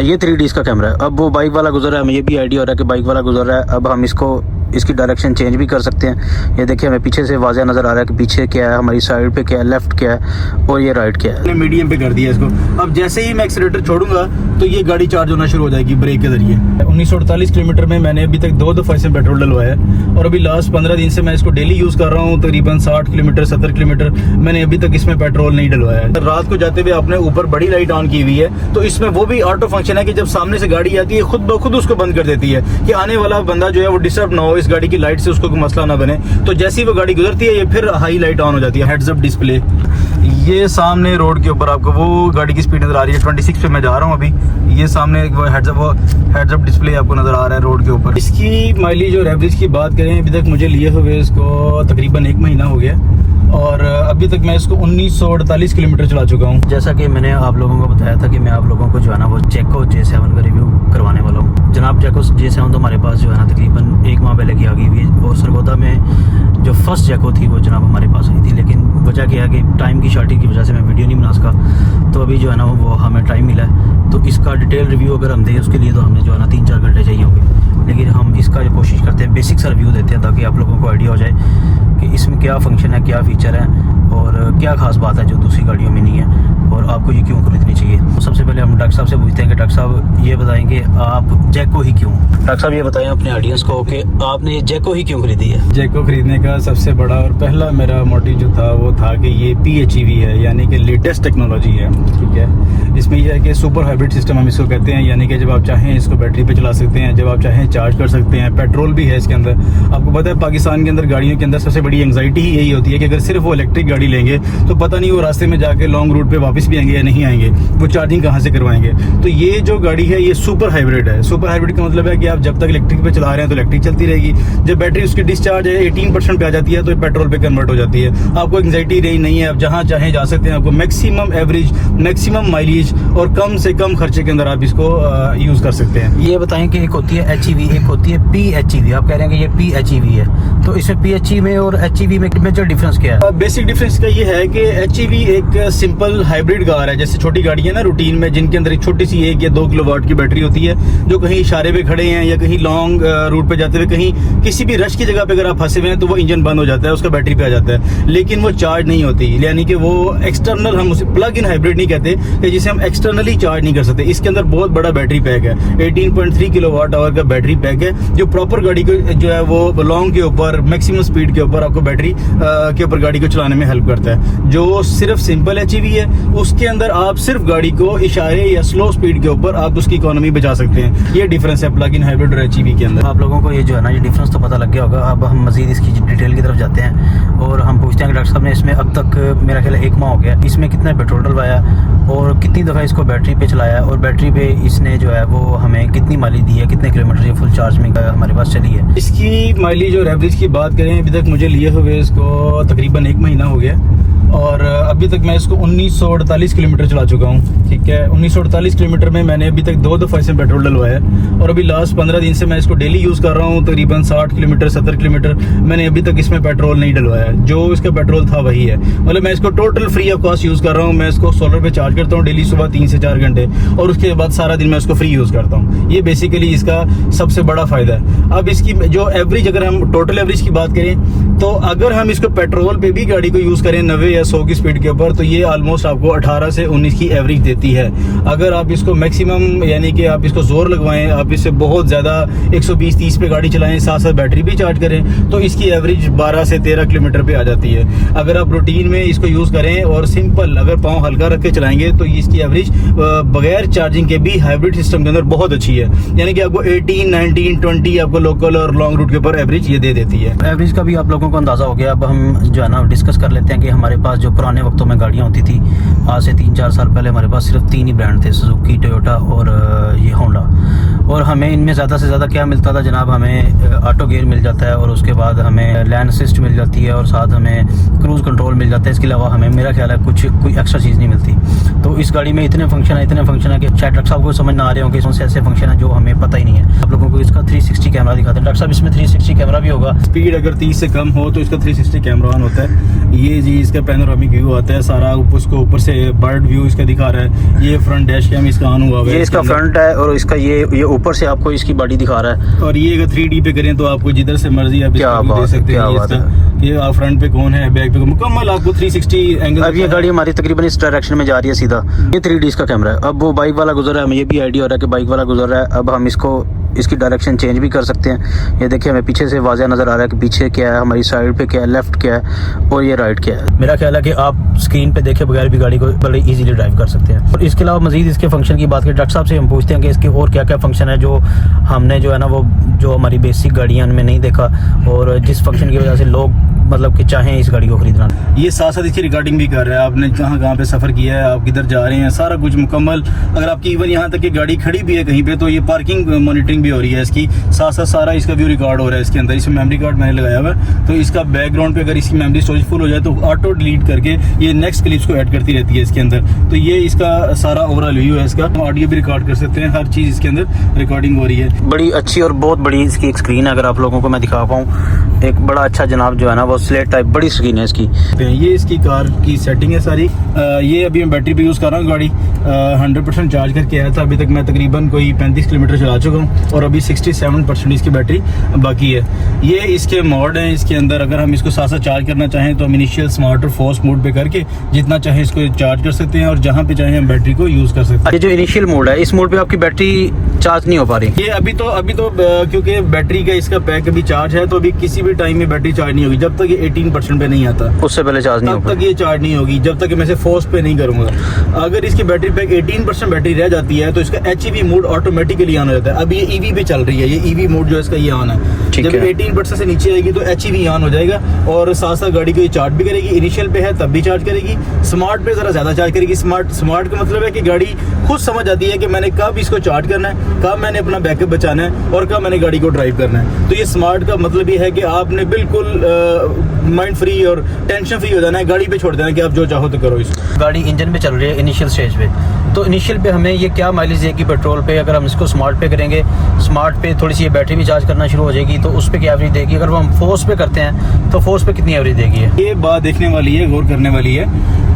ये 3D इसका camera है। अब वो बाइक वाला गुजर रहा है, हमें ये भी आइडिया हो रहा है कि बाइक वाला गुजर रहा है। अब हम इसकी डायरेक्शन चेंज भी कर सकते हैं। ये देखिए हमें पीछे से वाज़ह नज़र आ रहा है कि पीछे क्या है, हमारी साइड पे क्या है, लेफ्ट क्या है और ये राइट क्या है। मीडियम पे कर दिया इसको। अब जैसे ही मैं एक्सीलेटर छोड़ूंगा तो ये गाड़ी चार्ज होना शुरू हो जाएगी ब्रेक के जरिए। 1948 किलोमीटर में मैंने अभी तक 2 दफ़ा इसमें पेट्रोल डलवाया है और अभी लास्ट 15 दिन से मैं इसको डेली यूज़ कर रहा हूँ। तकरीबन 60 किलोमीटर 70 किलोमीटर मैंने अभी तक इसमें पेट्रोल नहीं डलवाया है। रात को जाते हुए आपने ऊपर बड़ी लाइट ऑन की हुई है, तो इसमें वो भी ऑटो फंक्शन है कि जब सामने से गाड़ी आती है खुद ब खुद उसको बंद कर देती है कि आने वाला बंदा जो है वो डिस्टर्ब ना हो, इस गाड़ी की लाइट से उसको कोई मसला ना बने। तो जैसी वो गाड़ी गुजरती है ये फिर हाई लाइट ऑन हो जाती है। हेड्स अप डिस्प्ले, ये सामने रोड के ऊपर आपको वो गाड़ी की स्पीड नजर आ रही है। 26 पे मैं जा रहा हूँ अभी। ये सामने हेड्स अप डिस्प्ले आपको नजर आ रहा है रोड के ऊपर। इसकी माइलेज और एवरेज की बात करें, अभी तक मुझे लिए हुए इसको तकरीबन 1 महीना हो गया और अभी तक मैं इसको 1948 किलोमीटर चला चुका हूँ। जैसा कि मैंने आप लोगों को बताया था कि मैं आप लोगों को जो है ना वो जैको J7 का रिव्यू करवाने वाला हूँ। जनाब जैको J7 तो हमारे पास जो है ना तकरीबन 1 माह पहले की आ गई हुई है और सरगोदा में जो फर्स्ट जैको थी वो जनाब हमारे पास आई थी, लेकिन वजह क्या है कि टाइम की शॉर्टेज की वजह से मैं वीडियो नहीं बना सका। तो अभी जो है ना वो हमें टाइम मिला है, तो इसका डिटेल रिव्यू अगर हम दें उसके लिए तो हमें जो है ना 3-4 घंटे चाहिए होंगे, लेकिन हम इसका जो कोशिश करते हैं बेसिक सा रिव्यू देते हैं ताकि आप लोगों को आइडिया हो जाए कि इसमें क्या फंक्शन है, क्या फ़ीचर है और क्या खास बात है जो दूसरी गाड़ियों में नहीं है और आपको ये क्यों खरीदनी चाहिए। तो सबसे पहले हम डॉक्टर साहब से पूछते हैं कि डॉक्टर साहब ये बताएंगे आप जैको ही क्यों। डॉक्टर साहब ये बताएं अपने ऑडियंस को कि आपने ये जैको ही क्यों खरीदी है। जैको खरीदने का सबसे बड़ा और पहला मेरा मोटिव जो था वो था कि ये PHEV है, यानी कि लेटेस्ट टेक्नोलॉजी है। ठीक है, इसमें यह है कि सुपर हाइब्रिड सिस्टम हम इसको कहते हैं, यानी कि जब आप चाहें इसको बैटरी पे चला सकते हैं, जब आप चाहें चार्ज कर सकते हैं। पेट्रोल भी है इसके अंदर। आपको पता है पाकिस्तान के अंदर गाड़ियों के अंदर सबसे बड़ी एंग्जाइटी ही यही होती है कि अगर सिर्फ वो इलेक्ट्रिक गाड़ी लेंगे तो पता नहीं वो रास्ते में जाके लॉन्ग रूट पे वापस भी आएंगे या नहीं आएंगे, वो चार्जिंग कहाँ से करवाएंगे। तो ये जो गाड़ी है ये सुपर हाइब्रिड है। सुपर हाइब्रिड का मतलब है कि आप जब तक इलेक्ट्रिक पे चला रहे हैं तो इलेक्ट्रिक चलती रहेगी, जब बैटरी उसकी डिस्चार्ज है 18% पे आ जाती है तो पेट्रोल पे कन्वर्ट हो जाती है। आपको एंग्जाइटी रही नहीं है, आप जहाँ चाहें जा सकते हैं। आपको मैक्सिमम एवरेज, मैक्सिमम माइलेज और कम से कम खर्चे के अंदर आप इसको यूज कर सकते हैं। ये बताएं कि एक होती है HEV, एक होती है PHEV। आप कह रहे हैं कि ये PHEV है, तो इसमें PHEV में और HEV में मेजर डिफरेंस क्या है? बेसिक डिफरेंस का ये है कि HEV एक सिंपल हाइब्रिड कार है, जैसे छोटी गाड़ी है ना रूटीन में, जिनके अंदर एक छोटी सी 1 या 2 किलोवाट की बैटरी होती है, जो कहीं इशारे पे खड़े हैं या कहीं लॉन्ग रूट पे जाते हुए कहीं किसी भी रश की जगह पे अगर आप फंसे हुए हैं तो वो इंजन बंद हो जाता है, उसका बैटरी पे आ जाता है, लेकिन वो चार्ज नहीं होती। यानी कि वो एक्सटर्नल, हम उसे प्लग इन हाइब्रिड नहीं कहते कि जिसे हम एक्सटर्नली चार्ज नहीं कर सकते। इसके अंदर बहुत बड़ा बैटरी पैक है, 18.3 किलोवाट आवर का बैटरी पैक है, जो प्रॉपर गाड़ी को जो है वो लॉन्ग के ऊपर मैक्सिमम स्पीड के ऊपर आपको बैटरी के ऊपर गाड़ी को चलाने में हेल्प करता है। जो सिर्फ सिंपल HEV है उसके अंदर आप सिर्फ गाड़ी को इशारे या स्लो स्पीड के ऊपर आप उसकी इकोनॉमी बचा सकते हैं। ये डिफरेंस है प्लग इन हाइब्रिड और HEV के अंदर। आप लोगों को ये जो है ना ये डिफरेंस तो पता लग गया होगा। अब हम मजीद इसकी डिटेल की तरफ जाते हैं और हम पूछते हैं कि डॉक्टर साहब ने इसमें अब तक मेरा ख्याल 1 माह हो गया, इसमें कितना पेट्रोल डलवाया और कितनी दफ़ा इसको बैटरी पे चलाया और बैटरी पे इसने जो है वो हमें कितनी माइलेज दी है, कितने किलोमीटर ये फुल चार्ज में हमारे पास चली है। इसकी माइलेज और एवरेज की बात करें, अभी तक मुझे लिए हुए इसको तकरीबन 1 महीना हो गया और अभी तक मैं इसको 1948 किलोमीटर चला चुका हूँ। ठीक है, 1948 किलोमीटर में मैंने अभी तक 2 दफ़ा इसमें पेट्रोल डलवाया और अभी लास्ट 15 दिन से मैं इसको डेली यूज़ कर रहा हूँ। तकरीबन 60 किलोमीटर 70 किलोमीटर मैंने अभी तक इसमें पेट्रोल नहीं डलवाया, जो इसका पेट्रोल था वही है। मतलब मैं इसको total free of cost use कर रहा हूँ। मैं इसको सोलर पे चार्ज करता हूँ डेली सुबह 3 से 4 घंटे और उसके बाद सारा दिन मैं इसको फ्री यूज़ करता हूँ। ये बेसिकली इसका सबसे बड़ा फ़ायदा है। अब इसकी जो एवरेज, अगर हम टोटल एवरेज की बात करें तो अगर हम इसको पेट्रोल पे भी गाड़ी को यूज़ करें 90 या 100 की स्पीड के ऊपर तो ये ऑलमोस्ट आपको 18 से 19 की एवरेज देती है। अगर आप इसको मैक्सिमम यानी कि आप इसको जोर लगवाएं, आप इससे बहुत ज़्यादा 120-30 पे गाड़ी चलाएं, साथ साथ बैटरी भी चार्ज करें तो इसकी एवरेज 12 से 13 किलोमीटर पे आ जाती है। अगर आप रूटीन में इसको यूज़ करें और सिंपल अगर पाँव हल्का रख के चलाएंगे तो इसकी एवरेज बगैर चार्जिंग के भी हाइब्रिड सिस्टम के अंदर बहुत अच्छी है। यानी कि आपको 18, 19, 20 आपको लोकल और लॉन्ग रूट के ऊपर एवरेज ये दे देती है। एवरेज का भी आप लोगों को अंदाज़ा हो गया। अब हम जो है ना डिस्कस कर लेते हैं कि हमारे पास जो पुराने वक्तों में गाड़ियाँ होती थी, आज से 3-4 साल पहले हमारे पास सिर्फ 3 ही ब्रांड थे, सुजुकी, टोयोटा और ये होंडा। और हमें इनमें ज़्यादा से ज़्यादा क्या मिलता था जनाब, हमें ऑटो गियर मिल जाता है और उसके बाद हमें लैन असिस्ट मिल जाती है और साथ हमें क्रूज़ कंट्रोल मिल जाता है। इसके अलावा हमें, मेरा ख्याल है, कोई एक्स्ट्रा चीज़ नहीं मिलती। तो इस गाड़ी में इतने फंक्शन है कि शायद डॉक्टर साहब को समझ ना आ रहे होंगे, कौन से ऐसे फंक्शन है जो हमें पता ही नहीं है। आप लोगों को इसका 360 कैमरा दिखाते हैं। डॉक्टर साहब, इसमें 360 कैमरा भी होगा? स्पीड अगर 30 से कम हो तो इसका 360 कैमरा ऑन होता है। ये जी इसका पैनोरामिक व्यू आता है सारा, उसको ऊपर से बर्ड व्यू इसका दिखा रहा है। ये फ्रंट डैश कैम इसका ऑन हुआ है, ये इसका फ्रंट है और इसका ये ऊपर से आपको इसकी बॉडी दिखा रहा है। और ये अगर 3D पे करें तो आपको जिधर से मर्जी आप इसका व्यू दे सकते हैं। ये आप फ्रंट पे कौन है, बैक पे मुकम्मल आपको 360 एंगल। अब ये गाड़ी हमारी तकरीबन इस डायरेक्शन में जा रही है सीधा। ये 3D इसका कैमरा है। अब वो बाइक वाला गुजर रहा है, हमें ये भी आइडिया हो रहा है कि बाइक वाला गुजर रहा है। अब हम इसकी डायरेक्शन चेंज भी कर सकते हैं। ये देखिए, हमें पीछे से वाज़ह नज़र आ रहा है कि पीछे क्या है, हमारी साइड पे क्या है, लेफ्ट क्या है और ये राइट क्या है। मेरा ख्याल है कि आप स्क्रीन पे देखे बगैर भी गाड़ी को बड़े इजीली ड्राइव कर सकते हैं। और इसके अलावा मजीद इसके फंक्शन की बात करें, डॉक्टर साहब से हम पूछते हैं कि इसके और क्या क्या फंक्शन है जो हमने जो है ना वो जो हमारी बेसिक गाड़ियाँ उनमें नहीं देखा और जिस फंक्शन की वजह से लोग मतलब कि चाहें इस गाड़ी को खरीदना। ये साथ साथ इसकी रिकॉर्डिंग भी कर रहा है, आपने कहाँ पे सफ़र किया है, आप किधर जा रहे हैं, सारा कुछ मुकम्मल। अगर आपकी इवन यहाँ तक कि गाड़ी खड़ी भी है कहीं पे तो ये पार्किंग मॉनिटरिंग भी हो रही है इसकी, साथ साथ सारा इसका व्यू रिकॉर्ड हो रहा है इसके अंदर। इसमें मेमोरी कार्ड मैंने लगाया हुआ है, तो इसका बैकग्राउंड पे अगर इसकी मेमोरी स्टोरेज फुल हो जाए तो ऑटो डिलीट करके ये नेक्स्ट क्लिप्स को ऐड करती रहती है इसके अंदर। तो ये इसका सारा ओवरऑल व्यू है इसका। ऑडियो भी रिकॉर्ड कर सकते हैं, हर चीज़ इसके अंदर रिकॉर्डिंग हो रही है। बड़ी अच्छी और बहुत बड़ी इसकी एक स्क्रीन है, अगर आप लोगों को मैं दिखा पाऊँ। एक बड़ा अच्छा जनाब जो है ना वो स्लेट टाइप बड़ी स्क्रीन है इसकी। ये इसकी कार की सेटिंग है सारी। ये अभी मैं बैटरी पे यूज़ कर रहा हूँ गाड़ी, 100% चार्ज करके आया था। अभी तक मैं तकरीबन कोई 35 किलोमीटर चला चुका हूँ और अभी 67% इसकी बैटरी बाकी है। ये इसके मोड हैं इसके अंदर। अगर हम इसको साथ साथ चार्ज करना चाहें तो हम इनिशियल, स्मार्ट और फोर्स मोड पे करके जितना चाहे इसको चार्ज कर सकते हैं और जहाँ पे चाहे हम बैटरी को यूज़ कर सकते हैं। ये जो इनिशियल मोड है, इस मोड पे आपकी बैटरी चार्ज नहीं हो पा रही। ये अभी तो क्योंकि बैटरी का इसका पैक अभी चार्ज है तो अभी किसी भी टाइम में बैटरी चार्ज नहीं होगी जब तक ये 18% पे नहीं आता। उससे पहले चार्ज नहीं होगा, तब तक ये चार्ज नहीं होगी जब तक मैं इसे फोर्स पे नहीं करूंगा। अगर इसकी बैटरी पैक 18% बैटरी रह जाती है तो इसका HEV मोड ऑटोमेटिकली ऑन हो जाता है। अब ये EV पे चल रही है, ये EV मोड जो है इसका ये ऑन है। जब 18% से नीचे आएगी तो HEV ऑन हो जाएगा और साथ साथ गाड़ी को ये चार्ज भी करेगी। इनिशियल पे है तब भी चार्ज करेगी, स्मार्ट पे जरा ज्यादा चार्ज करेगी। स्मार्ट का मतलब है कि गाड़ी खुद समझ आती है कि मैंने कब इसको चार्ज करना है, कब मैंने अपना बैकअप बचाना है और कब मैंने गाड़ी को ड्राइव करना है। तो ये स्मार्ट का मतलब ये है कि आपने बिल्कुल माइंड फ्री और टेंशन फ्री हो जाना है, गाड़ी पे छोड़ देना है कि आप जो चाहो तो करो। इसको गाड़ी इंजन पे चल रही है इनिशियल स्टेज पे, तो इनिशियल पे हमें ये क्या माइलेज देगी पेट्रोल पे। अगर हम इसको स्मार्ट पे करेंगे, स्मार्ट पे थोड़ी सी ये बैटरी भी चार्ज करना शुरू हो जाएगी तो उस पे क्या एवरेज देगी। अगर वो हम फोर्स पे करते हैं तो फोर्स पे कितनी एवरेज देगी। ये बात देखने वाली है, गौर करने वाली है।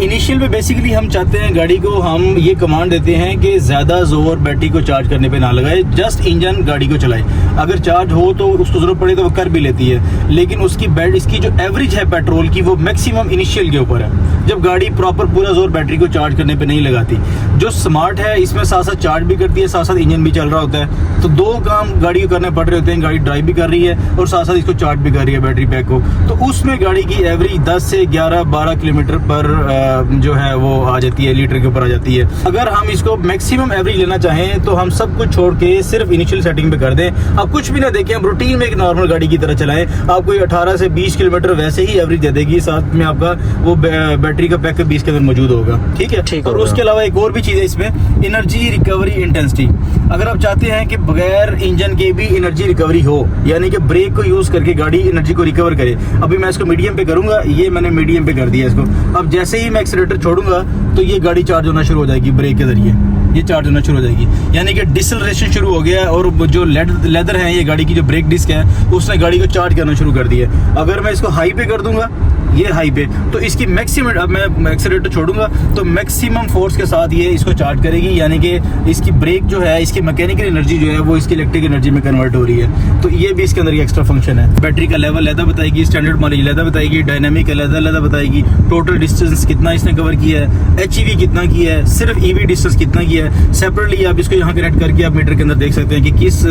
इनिशियल पे बेसिकली हम चाहते हैं गाड़ी को, हम ये कमांड देते हैं कि ज़्यादा जोर बैटरी को चार्ज करने पे ना लगाए, जस्ट इंजन गाड़ी को चलाए। अगर चार्ज हो तो उसको ज़रूरत पड़े तो वो कर भी लेती है, लेकिन इसकी जो एवरेज है पेट्रोल की वो मैक्सिमम इनिशियल के ऊपर है, जब गाड़ी प्रॉपर पूरा जोर बैटरी को चार्ज करने पे नहीं लगाती। जो स्मार्ट है इसमें साथ साथ चार्ज भी करती है, साथ साथ इंजन भी चल रहा होता है, तो दो काम गाड़ी को करने पड़ रहे होते हैं। गाड़ी ड्राइव भी कर रही है और साथ साथ इसको चार्ज भी कर रही है बैटरी पैक को। तो उसमें गाड़ी की एवरेज 10 से 11-12 किलोमीटर पर जो है वो आ जाती है, लीटर के ऊपर आ जाती है। अगर हम इसको मैक्सिमम एवरेज लेना चाहें तो हम सब कुछ छोड़ के सिर्फ इनिशियल सेटिंग पे कर दें। आप कुछ भी ना देखें, हम रूटीन में एक नॉर्मल गाड़ी की तरह चलाएं, आपको 18 से 20 किलोमीटर वैसे ही एवरेज दे देगी, साथ में आपका वो बैटरी का पैक 20 के अंदर मौजूद होगा। ठीक है। और उसके अलावा एक और भी चीज़ है इसमें, एनर्जी रिकवरी इंटेंसिटी। अगर आप चाहते हैं कि बगैर इंजन के भी एनर्जी रिकवरी हो, यानी कि ब्रेक को यूज करके गाड़ी एनर्जी को रिकवर करे। अभी मैं इसको मीडियम पे करूंगा, ये मैंने मीडियम पे कर दिया इसको। अब जैसे ही मैं एक्सीलरेटर छोड़ूंगा तो ये गाड़ी चार्ज होना शुरू हो जाएगी, ब्रेक के जरिए ये चार्ज होना शुरू हो जाएगी, यानी कि डिसलरेशन शुरू हो गया है। और जो लेदर है, ये गाड़ी की जो ब्रेक डिस्क है, उसने गाड़ी को चार्ज करना शुरू कर दिया। अगर मैं इसको हाई पे कर दूंगा, ये हाई पे, तो इसकी मैक्सिमम, अब मैं एक्सीलरेटर छोड़ूंगा तो मैक्सिमम फोर्स के साथ ये इसको चार्ज करेगी, यानी कि इसकी ब्रेक जो है, इसकी मैकेनिकल एनर्जी जो है वो इसकी इलेक्ट्रिक एनर्जी में कन्वर्ट हो रही है। तो ये भी इसके अंदर एक्स्ट्रा फंक्शन है। बैटरी का लेवल अलग बताएगी, स्टैंडर्ड माइलेज अलग बताएगी, डायनामिक अलग बताएगी, टोटल डिस्टेंस कितना इसने कवर किया है, HEV कितना किया है, सिर्फ EV डिस्टेंस कितना किया है। सेपरेटली आप इसको यहाँ कनेक्ट करके आप मीटर के अंदर देख सकते हैं कि किस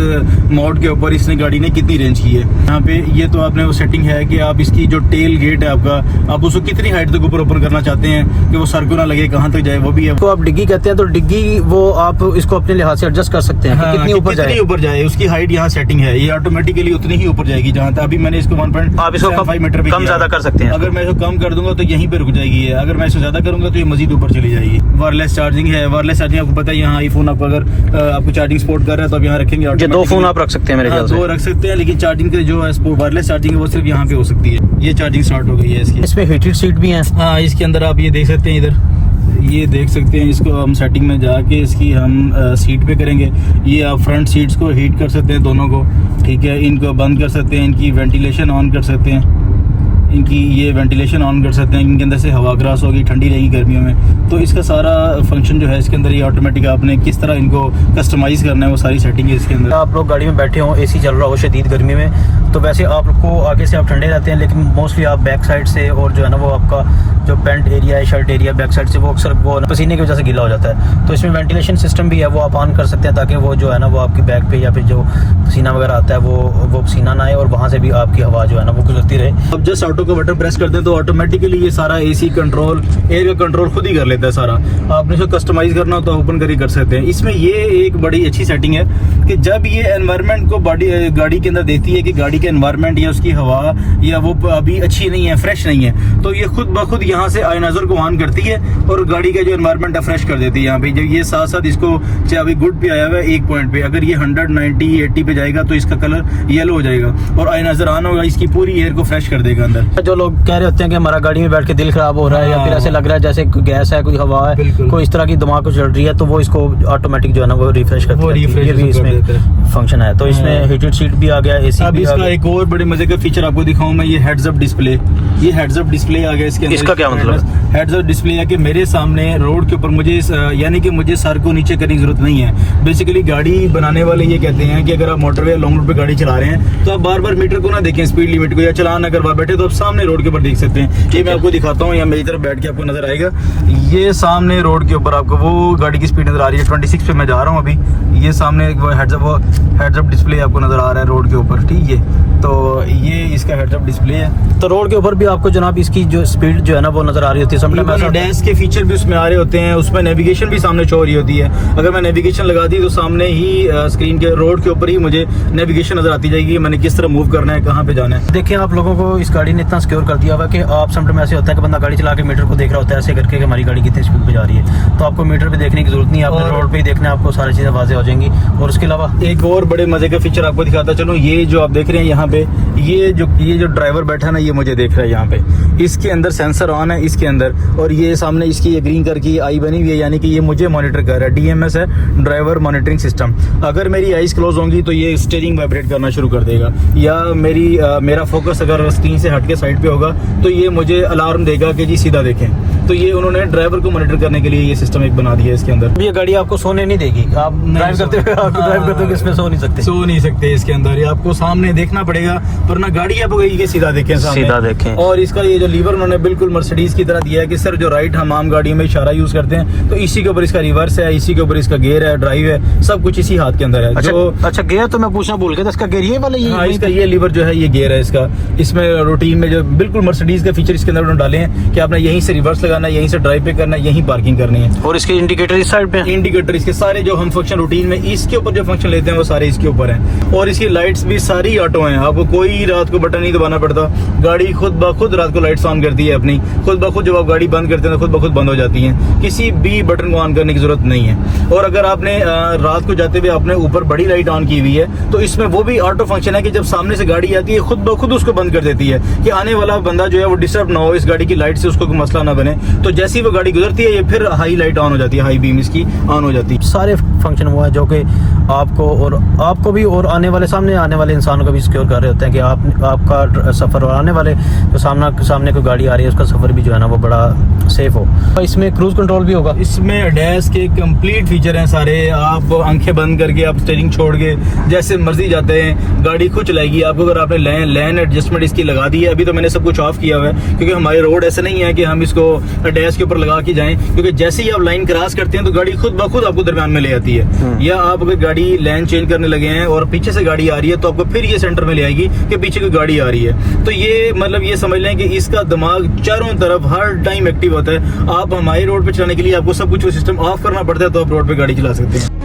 मोड के ऊपर इसने गाड़ी ने कितनी रेंज की है। यहाँ पे ये तो आपने वो सेटिंग है कि आप इसकी जो टेल गेट है आपका, होगा, आप उसको कितनी हाइट तक ऊपर ओपन करना चाहते हैं कि वो सर को ना लगे, कहाँ तक जाए, वो भी है। तो आप डिग्गी कहते हैं, तो डिग्गी वो आप इसको अपने लिहाज से एडजस्ट कर सकते हैं कि हाँ, कितनी ऊपर जाए। उसकी हाइट यहाँ सेटिंग है, ये ऑटोमेटिकली उतनी ही ऊपर जाएगी जहाँ तक। अभी मैंने इसको 1.5 मीटर कम ज्यादा कर सकते हैं। अगर मैं इसको कम कर दूंगा तो यहीं पे रुक जाएगी है, अगर मैं इसको ज्यादा करूंगा तो ये मजीद ऊपर चली जाएगी। वायरलेस चार्जिंग है, वायरलेस चार्जिंग आपको पता है, यहाँ आईफोन आपको अगर आपको चार्जिंग सपोर्ट कर रहा है तो आप यहाँ रखेंगे। ये 2 फोन आप रख सकते हैं मेरे ख्याल से। 2 रख सकते हैं, लेकिन चार्जिंग के जो है वायरलेस चार्जिंग है वो सिर्फ यहाँ पे हो सकती है। ये चार्जिंग स्टार्ट हो गई है इसकी। इसमें हीटेड सीट भी है। हाँ, इसके अंदर आप ये देख सकते हैं, इधर ये देख सकते हैं। इसको हम सेटिंग में जाके इसकी हम सीट पे करेंगे। ये आप फ्रंट सीट्स को हीट कर सकते हैं दोनों को, ठीक है। इनको बंद कर सकते हैं, इनकी वेंटिलेशन ऑन कर सकते हैं, इनकी ये वेंटिलेशन ऑन कर सकते हैं। इनके अंदर से हवा क्रॉस होगी, ठंडी रहेगी गर्मियों में। तो इसका सारा फंक्शन जो है इसके अंदर, ये ऑटोमेटिक आपने किस तरह इनको कस्टमाइज़ करना है वो सारी सेटिंग है इसके अंदर। आप लोग गाड़ी में बैठे हो, एसी चल रहा हो शदीद गर्मी में, तो वैसे आप लोग को आगे से आप ठंडे रहते हैं, लेकिन मोस्टली आप बैक साइड से और जो है ना वो आपका जो पैंट एरिया है, शर्ट एरिया बैक साइड से वो अक्सर वो पसीने की वजह से गीला हो जाता है। तो इसमें वेंटिलेशन सिस्टम भी है, वो आप ऑन कर सकते हैं ताकि वो जो है ना वो आपकी बैक पे या फिर जो पसीना वगैरह आता है वो पसीना ना आए और वहाँ से भी आपकी हवा जो है ना वो गुजरती रहे। अब जस्ट ऑटो का बटन प्रेस करते हैं तो ऑटोमेटिकली ये सारा एसी कंट्रोल, एयर का कंट्रोल खुद ही कर लेता है सारा। आपने इसको कस्टमाइज करना हो तो ओपन कर ही कर सकते हैं। इसमें ये एक बड़ी अच्छी सेटिंग है कि जब ये एनवायरनमेंट को गाड़ी के अंदर देखती है कि गाड़ी के एनवायरनमेंट या उसकी हवा या वो अभी अच्छी नहीं है, फ्रेश नहीं है, तो ये खुद ब खुद यहाँ से आयनाइजर को ऑन करती है और गाड़ी का जो एनवायरनमेंट है फ्रेश कर देती है। यहाँ पे जब ये साथ साथ इसको चाहे अभी गुड पे आया हुआ है 1 पॉइंट पे, अगर ये 100, 90, 80 पे जाएगा तो इसका कलर येलो हो जाएगा और आयनाइजर ऑन होगा, इसकी पूरी एयर को फ्रेश कर देगा अंदर। जो लोग कह रहे होते हैं कि हमारा गाड़ी में बैठ के दिल खराब हो रहा है या फिर ऐसे लग रहा है जैसे कोई गैस है, कोई हवा है, कोई इस तरह की दिमाग को चल रही है, तो वो इसको ऑटोमेटिक जो है ना वो रिफ्रेश करती है। ये भी इसमें फंक्शन है। तो इसमें हीटेड सीट भी आ गया, एसी अब भी आ इसका गया। एक और बड़े मजे का फीचर आपको दिखाऊं मैं, ये हेड्स अप डिस्प्ले। ये हेड्स अप डिस्प्ले आ गया इसके अंदर। इसका क्या मतलब है? हेड्स अप डिस्प्ले है कि मेरे सामने रोड के ऊपर मुझे यानी कि मुझे सर को नीचे करने की जरूरत नहीं है। बेसिकली गाड़ी बनाने वाले ये कहते हैं कि अगर आप मोटरवे लॉन्ग रूट पे गाड़ी चला रहे हैं तो आप बार बार मीटर को ना देखें, स्पीड लिमिट को, या चलान अगर वहाँ बैठे तो आप सामने रोड के ऊपर देख सकते हैं। ये मैं आपको दिखाता हूँ, या मेरी तरफ बैठ के आपको नजर आएगा। ये सामने रोड के ऊपर आपको वो गाड़ी की स्पीड नजर आ रही है, 26 पे मैं जा रहा हूँ अभी। ये सामने हेड्स अप डिस्प्ले आपको नजर आ रहा है रोड के ऊपर, ठीक है। तो ये इसका हेड्स अप डिस्प्ले है। तो रोड के ऊपर भी आपको जनाब इसकी जो स्पीड जो है ना वो नजर आ रही होती है। समटाइम डैश के फीचर भी उसमें आ रहे होते हैं, उसमें नेविगेशन भी सामने शो हो रही होती है। अगर मैं नेविगेशन लगा दी तो सामने ही स्क्रीन के रोड के ऊपर ही मुझे नेविगेशन नजर आती जाएगी, मैंने किस तरह मूव करना है, कहाँ पे जाना है। देखिए, आप लोगों को इस गाड़ी ने इतना सिक्योर कर दिया हुआ है कि आप समटाइम ऐसे होता है कि बंदा गाड़ी चला के मीटर को देख रहा होता है ऐसे करके कि हमारी गाड़ी कितनी स्पीड पे जा रही है, तो आपको मीटर पे देखने की जरूरत नहीं है, आपने रोड पे ही देखना है, आपको सारी चीजें वाज़ेह हो जाएंगी। और उसके अलावा एक और बड़े मजे का फीचर आपको दिखाता चलो। ये जो आप देख रहे हैं यहाँ पे, ये जो ड्राइवर बैठा है ना, ये मुझे देख रहा है यहाँ पे। इसके अंदर सेंसर ऑन है इसके अंदर, और ये सामने इसकी ये ग्रीन कलर की आई बनी हुई है, यानी कि ये मुझे मॉनिटर कर रहा है। DMS है, ड्राइवर मॉनिटरिंग सिस्टम। अगर मेरी आईज क्लोज होंगी तो ये स्टीयरिंग वाइब्रेट करना शुरू कर देगा, या मेरा फोकस अगर स्क्रीन से हट के साइड पे होगा तो ये मुझे अलार्म देगा कि जी सीधा देखें। तो ये उन्होंने ड्राइवर को मॉनिटर करने के लिए ये सिस्टम एक बना दिया है इसके अंदर। ये गाड़ी आपको सोने नहीं देगी, आप ड्राइव करते हुए इसमें सो नहीं सकते इसके अंदर। ये आपको सामने देखना पड़ेगा, वरना गाड़ी आपको ये सीधा देखें, सीधा देखें। और इसका ये जो लीवर उन्होंने बिल्कुल मर्सिडीज की तरह दिया है कि सर जो राइट हम आम गाड़ियों में इशारा यूज करते हैं, तो इसी के ऊपर इसका रिवर्स है, इसी के ऊपर इसका गियर है, ड्राइव है, सब कुछ इसी हाथ के अंदर है। अच्छा गियर तो मैं पूछना भूल गया, इसका गियर ये वाला ही? हाँ, इसका ये लीवर जो है ये गियर है इसका। इसमें रूटीन में जो बिल्कुल मर्सिडीज का फीचर इसके अंदर उन्होंने डाले हैं कि आपने यहीं से रिवर्स लगाना है, यहीं से ड्राइव पे करना है, यहीं पार्किंग करनी है। और इसके इंडिकेटर इस साइड पे, इंडिकेटर इसके सारे जो हम फंक्शन रूटीन में इसके ऊपर जो फंक्शन लेते हैं वो सारे इसके ऊपर हैं। और इसकी लाइट्स भी सारी ऑटो हैं, आपको कोई रात को बटन नहीं दबाना पड़ता, गाड़ी खुद ब खुद रात को लाइट्स ऑन करती है अपनी, खुद ब खुद जब आप गाड़ी बंद करते हैं तो खुद ब खुद बंद हो जाती हैं, किसी भी बटन को ऑन करने की जरूरत नहीं है। और अगर आपने रात को जाते हुए आपने ऊपर बड़ी लाइट ऑन की हुई है तो इसमें वो भी ऑटो फंक्शन है कि जब सामने से गाड़ी आती है खुद ब खुद उसको बंद कर देती है कि आने वाला बंदा जो है वो डिस्टर्ब ना हो, इस गाड़ी की लाइट से उसको कोई मसला ना बने। तो जैसी वो गाड़ी गुजरती है ये फिर हाई लाइट ऑन हो जाती है, हाई बीम इसकी ऑन हो जाती है। सारे फंक्शन वो है जो कि आपको भी और आने वाले सामने आने वाले इंसानों को भी सिक्योर कर रहे होते हैं कि आपका सफर और आने वाले जो सामने कोई गाड़ी आ रही है उसका सफर भी जो है ना वो बड़ा सेफ हो। तो इसमें क्रूज कंट्रोल भी होगा। इसमें डैश के कंप्लीट फीचर हैं सारे। आप आंखें बंद करके आप स्टीयरिंग छोड़ के जैसे मर्जी जाते हैं, गाड़ी खुद चलाएगी आपको। अगर आपने लेन एडजस्टमेंट इसकी लगा दी है, अभी तो मैंने सब कुछ ऑफ किया हुआ है क्योंकि हमारे रोड ऐसे नहीं है कि हम इसको डैश के ऊपर लगा के जाएं, क्योंकि जैसे ही आप लाइन क्रॉस करते हैं तो गाड़ी खुद ब खुद आपको दरम्यान में ले आती है। या आप अगर गाड़ी गाड़ी लेन चेंज करने लगे हैं और पीछे से गाड़ी आ रही है तो आपको फिर ये सेंटर में ले आएगी कि पीछे कोई गाड़ी आ रही है। तो ये मतलब ये समझ लें कि इसका दिमाग चारों तरफ हर टाइम एक्टिव होता है। आप हमारे रोड पे चलाने के लिए आपको सब कुछ सिस्टम ऑफ करना पड़ता है तो आप रोड पे गाड़ी चला सकते हैं।